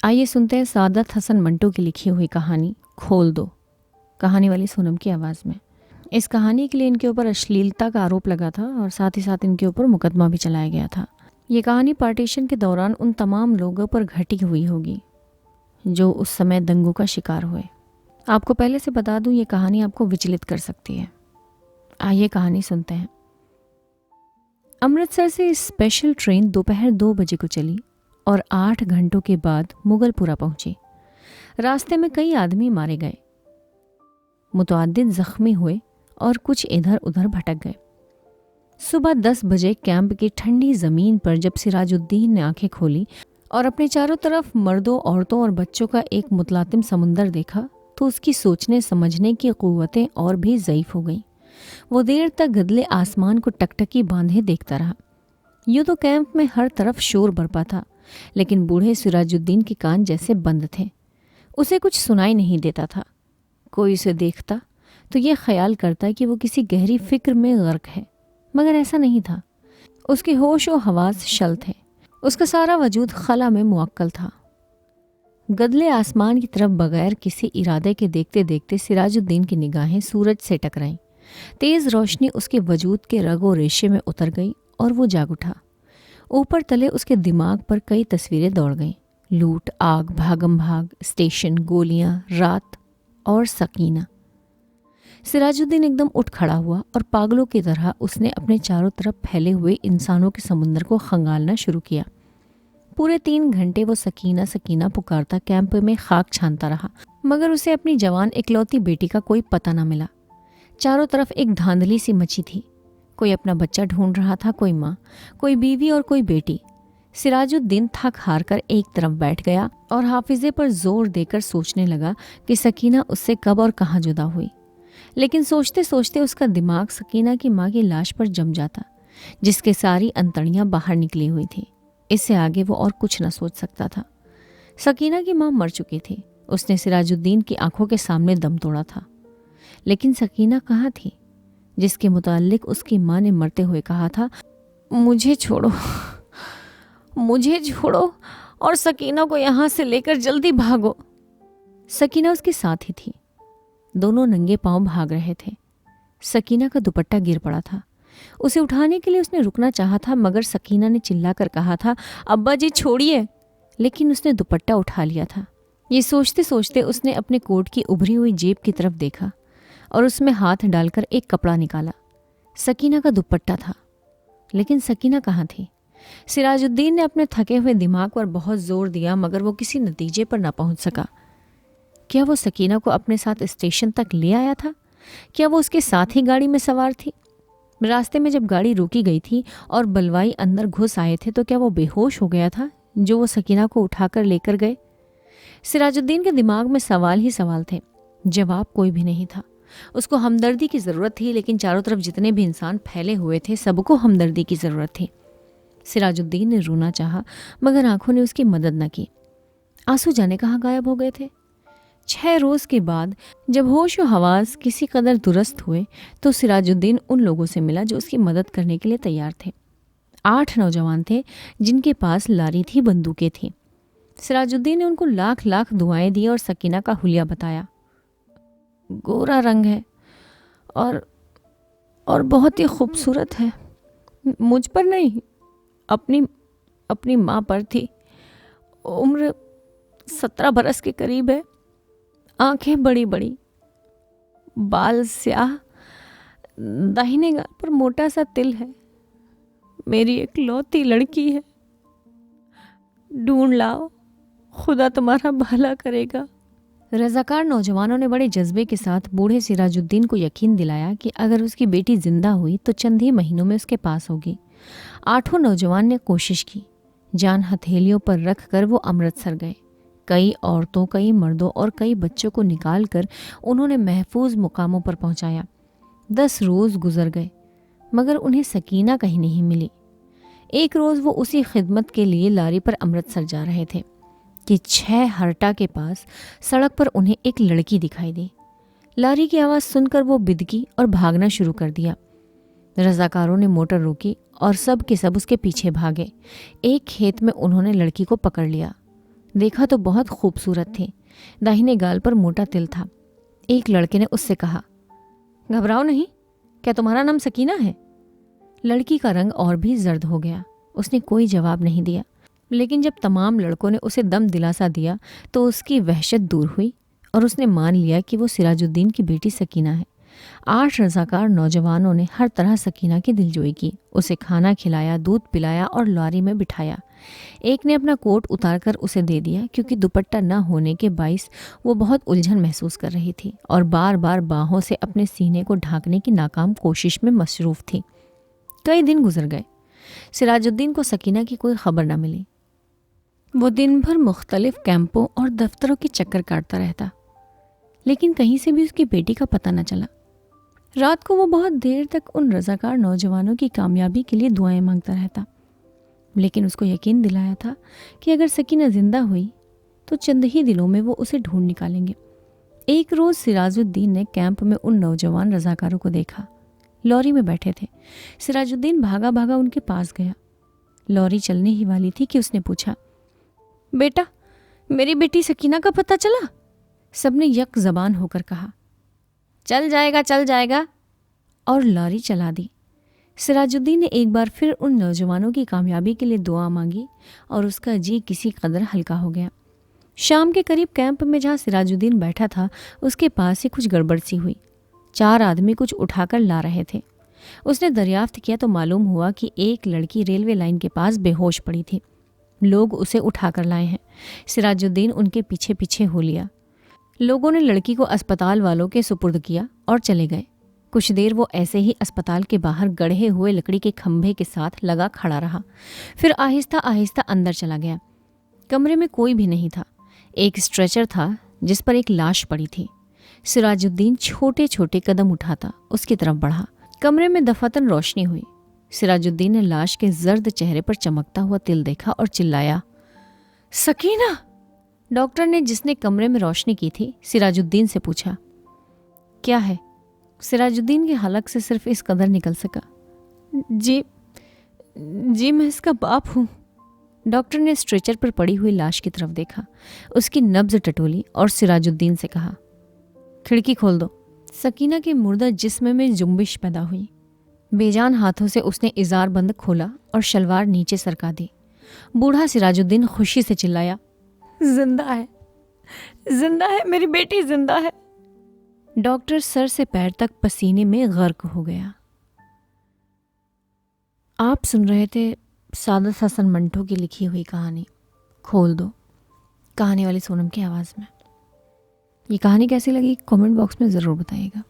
آئیے سنتے ہیں سعادت حسن منٹو کی لکھی ہوئی کہانی کھول دو، کہانی والی سونم کی آواز میں۔ اس کہانی کے لیے ان کے اوپر اشلیلتا کا آروپ لگا تھا اور ساتھ ہی ساتھ ان کے اوپر مقدمہ بھی چلایا گیا تھا۔ یہ کہانی پارٹیشن کے دوران ان تمام لوگوں پر گھٹی ہوئی ہوگی جو اس سمے دنگوں کا شکار ہوئے۔ آپ کو پہلے سے بتا دوں، یہ کہانی آپ کو وچلت کر سکتی ہے۔ آئیے کہانی سنتے ہیں۔ امرتسر سے اسپیشل ٹرین دوپہر 2 بجے کو چلی اور 8 گھنٹوں کے بعد مغل پورہ پہنچی۔ راستے میں کئی آدمی مارے گئے، متعدد زخمی ہوئے اور کچھ ادھر ادھر بھٹک گئے۔ صبح 10 بجے کیمپ کی ٹھنڈی زمین پر جب سراج الدین نے آنکھیں کھولی اور اپنے چاروں طرف مردوں، عورتوں اور بچوں کا ایک متلاطم سمندر دیکھا تو اس کی سوچنے سمجھنے کی قوتیں اور بھی ضعیف ہو گئیں۔ وہ دیر تک گدلے آسمان کو ٹکٹکی باندھے دیکھتا رہا۔ یوں تو کیمپ میں ہر طرف شور برپا تھا، لیکن بوڑھے سراج الدین کے کان جیسے بند تھے۔ اسے کچھ سنائی نہیں دیتا تھا۔ کوئی اسے دیکھتا تو یہ خیال کرتا کہ وہ کسی گہری فکر میں غرق ہے، مگر ایسا نہیں تھا۔ اس کے ہوش و حواس شل تھے، اس کا سارا وجود خلا میں معقل تھا۔ گدلے آسمان کی طرف بغیر کسی ارادے کے دیکھتے دیکھتے سراج الدین کی نگاہیں سورج سے ٹکرائیں۔ تیز روشنی اس کے وجود کے رگ و ریشے میں اتر گئی اور وہ جاگ اٹھا۔ اوپر تلے اس کے دماغ پر کئی تصویریں دوڑ گئیں: لوٹ، آگ، بھاگم بھاگ، اسٹیشن، گولیاں، رات اور سکینہ۔ سراج الدین ایک دم اٹھ کھڑا ہوا اور پاگلوں کی طرح اس نے اپنے چاروں طرف پھیلے ہوئے انسانوں کے سمندر کو کھنگالنا شروع کیا۔ پورے 3 گھنٹے وہ سکینہ سکینہ پکارتا کیمپ میں خاک چھانتا رہا، مگر اسے اپنی جوان اکلوتی بیٹی کا کوئی پتہ نہ ملا۔ چاروں طرف ایک دھاندلی سی مچی تھی، کوئی اپنا بچہ ڈھونڈ رہا تھا، کوئی ماں، کوئی بیوی اور کوئی بیٹی۔ سراج الدین تھک ہار کر ایک طرف بیٹھ گیا اور حافظے پر زور دے کر سوچنے لگا کہ سکینہ اس سے کب اور کہاں جدا ہوئی۔ لیکن سوچتے سوچتے اس کا دماغ سکینہ کی ماں کی لاش پر جم جاتا، جس کے ساری انتڑیاں باہر نکلی ہوئی تھیں۔ اس سے آگے وہ اور کچھ نہ سوچ سکتا تھا۔ سکینہ کی ماں مر چکی تھی، اس نے سراج الدین کی آنکھوں کے سامنے دم توڑا تھا۔ لیکن سکینہ کہاں تھی جس کے متعلق اس کی ماں نے مرتے ہوئے کہا تھا، مجھے چھوڑو، مجھے چھوڑو اور سکینہ کو یہاں سے لے کر جلدی بھاگو۔ سکینہ اس کے ساتھ ہی تھی، دونوں ننگے پاؤں بھاگ رہے تھے۔ سکینہ کا دوپٹہ گر پڑا تھا، اسے اٹھانے کے لیے اس نے رکنا چاہا تھا، مگر سکینہ نے چلا کر کہا تھا، ابا جی چھوڑیے، لیکن اس نے دوپٹہ اٹھا لیا تھا۔ یہ سوچتے سوچتے اس نے اپنے کوٹ کی ابھری ہوئی جیب کی طرف دیکھا اور اس میں ہاتھ ڈال کر ایک کپڑا نکالا۔ سکینہ کا دوپٹہ تھا، لیکن سکینہ کہاں تھی؟ سراج الدین نے اپنے تھکے ہوئے دماغ پر بہت زور دیا، مگر وہ کسی نتیجے پر نہ پہنچ سکا۔ کیا وہ سکینہ کو اپنے ساتھ اسٹیشن تک لے آیا تھا؟ کیا وہ اس کے ساتھ ہی گاڑی میں سوار تھی؟ راستے میں جب گاڑی روکی گئی تھی اور بلوائی اندر گھس آئے تھے تو کیا وہ بے ہوش ہو گیا تھا جو وہ سکینہ کو اٹھا کر لے کر گئے؟ سراج الدین کے دماغ میں سوال ہی سوال تھے، جواب کوئی بھی نہیں تھا۔ اس کو ہمدردی کی ضرورت تھی، لیکن چاروں طرف جتنے بھی انسان پھیلے ہوئے تھے سب کو ہمدردی کی ضرورت تھی۔ سراج الدین نے رونا چاہا، مگر آنکھوں نے اس کی مدد نہ کی۔ آنسو جانے کہاں غائب ہو گئے تھے۔ 6 روز کے بعد جب ہوش و حواس کسی قدر درست ہوئے تو سراج الدین ان لوگوں سے ملا جو اس کی مدد کرنے کے لیے تیار تھے۔ 8 نوجوان تھے جن کے پاس لاری تھی، بندوقیں تھیں۔ سراج الدین نے ان کو لاکھ لاکھ دعائیں دی اور سکینہ کا حلیہ بتایا۔ گورا رنگ ہے اور بہت ہی خوبصورت ہے، مجھ پر نہیں، اپنی ماں پر تھی۔ عمر 17 برس کے قریب ہے، آنکھیں بڑی بڑی، بال سیاہ، داہنے گال پر موٹا سا تل ہے۔ میری اکلوتی لڑکی ہے، ڈھونڈ لاؤ، خدا تمہارا بھلا کرے گا۔ رضاکار نوجوانوں نے بڑے جذبے کے ساتھ بوڑھے سراج الدین کو یقین دلایا کہ اگر اس کی بیٹی زندہ ہوئی تو چند ہی مہینوں میں اس کے پاس ہوگی۔ 8 نوجوان نے کوشش کی، جان ہتھیلیوں پر رکھ کر وہ امرتسر گئے۔ کئی عورتوں، کئی مردوں اور کئی بچوں کو نکال کر انہوں نے محفوظ مقاموں پر پہنچایا۔ 10 روز گزر گئے، مگر انہیں سکینہ کہیں نہیں ملی۔ ایک روز وہ اسی خدمت کے لیے لاری پر امرتسر جا رہے تھے کہ 6 ہرٹا کے پاس سڑک پر انہیں ایک لڑکی دکھائی دی۔ لاری کی آواز سن کر وہ بدکی اور بھاگنا شروع کر دیا۔ رضاکاروں نے موٹر روکی اور سب کے سب اس کے پیچھے بھاگے۔ ایک کھیت میں انہوں نے لڑکی کو پکڑ لیا۔ دیکھا تو بہت خوبصورت تھی، داہنے گال پر موٹا تل تھا۔ ایک لڑکے نے اس سے کہا، گھبراؤ نہیں، کیا تمہارا نام سکینہ ہے؟ لڑکی کا رنگ اور بھی زرد ہو گیا۔ اس نے کوئی جواب نہیں دیا، لیکن جب تمام لڑکوں نے اسے دم دلاسا دیا تو اس کی وحشت دور ہوئی اور اس نے مان لیا کہ وہ سراج الدین کی بیٹی سکینہ ہے۔ 8 رضاکار نوجوانوں نے ہر طرح سکینہ کی دلجوئی کی، اسے کھانا کھلایا، دودھ پلایا اور لاری میں بٹھایا۔ ایک نے اپنا کوٹ اتار کر اسے دے دیا کیونکہ دوپٹہ نہ ہونے کے باعث وہ بہت الجھن محسوس کر رہی تھی اور بار بار باہوں سے اپنے سینے کو ڈھانکنے کی ناکام کوشش میں مصروف تھی۔ کئی دن گزر گئے، سراج الدین کو سکینہ کی کوئی خبر نہ ملی۔ وہ دن بھر مختلف کیمپوں اور دفتروں کے چکر کاٹتا رہتا، لیکن کہیں سے بھی اس کی بیٹی کا پتہ نہ چلا۔ رات کو وہ بہت دیر تک ان رضاکار نوجوانوں کی کامیابی کے لیے دعائیں مانگتا رہتا، لیکن اس کو یقین دلایا تھا کہ اگر سکینہ زندہ ہوئی تو چند ہی دنوں میں وہ اسے ڈھونڈ نکالیں گے۔ ایک روز سراج الدین نے کیمپ میں ان نوجوان رضاکاروں کو دیکھا، لوری میں بیٹھے تھے۔ سراج الدین بھاگا بھاگا ان کے پاس گیا۔ لوری چلنے ہی والی تھی کہ اس نے پوچھا، بیٹا، میری بیٹی سکینہ کا پتہ چلا؟ سب نے یک زبان ہو کر کہا، چل جائے گا چل جائے گا، اور لاری چلا دی۔ سراج الدین نے ایک بار پھر ان نوجوانوں کی کامیابی کے لیے دعا مانگی اور اس کا جی کسی قدر ہلکا ہو گیا۔ شام کے قریب کیمپ میں جہاں سراج الدین بیٹھا تھا اس کے پاس سے کچھ گڑبڑ سی ہوئی۔ 4 آدمی کچھ اٹھا کر لا رہے تھے۔ اس نے دریافت کیا تو معلوم ہوا کہ ایک لڑکی ریلوے لائن کے پاس بے ہوش پڑی تھی۔ لوگ اسے اٹھا کر لائے ہیں۔ سراج الدین ان کے پیچھے پیچھے ہو لیا۔ لوگوں نے لڑکی کو اسپتال والوں کے سپرد کیا اور چلے گئے۔ کچھ دیر وہ ایسے ہی اسپتال کے باہر گڑھے ہوئے لکڑی کے کھمبے کے ساتھ لگا کھڑا رہا، پھر آہستہ آہستہ اندر چلا گیا۔ کمرے میں کوئی بھی نہیں تھا۔ ایک اسٹریچر تھا جس پر ایک لاش پڑی تھی۔ سراج الدین چھوٹے چھوٹے قدم اٹھاتا اس کی طرف بڑھا۔ کمرے میں دفاتن روشنی ہوئی۔ سراج الدین نے لاش کے زرد چہرے پر چمکتا ہوا تل دیکھا اور چلایا، سکینہ! ڈاکٹر نے، جس نے کمرے میں روشنی کی تھی، سراج الدین سے پوچھا، کیا ہے؟ سراج الدین کے حلق سے صرف اس قدر نکل سکا، جی میں اس کا باپ ہوں۔ ڈاکٹر نے اسٹریچر پر پڑی ہوئی لاش کی طرف دیکھا، اس کی نبض ٹٹولی اور سراج الدین سے کہا، کھڑکی کھول دو۔ سکینہ کے مردہ جسم میں جنبش پیدا ہوئی۔ بے جان ہاتھوں سے اس نے ازار بند کھولا اور شلوار نیچے سرکا دی۔ بوڑھا سراج الدین خوشی سے چلایا، زندہ ہے، زندہ ہے، میری بیٹی زندہ ہے۔ ڈاکٹر سر سے پیر تک پسینے میں غرق ہو گیا۔ آپ سن رہے تھے سعادت حسن منٹو کی لکھی ہوئی کہانی کھول دو، کہانی والی سونم کی آواز میں۔ یہ کہانی کیسی لگی کامنٹ باکس میں ضرور بتائیے گا۔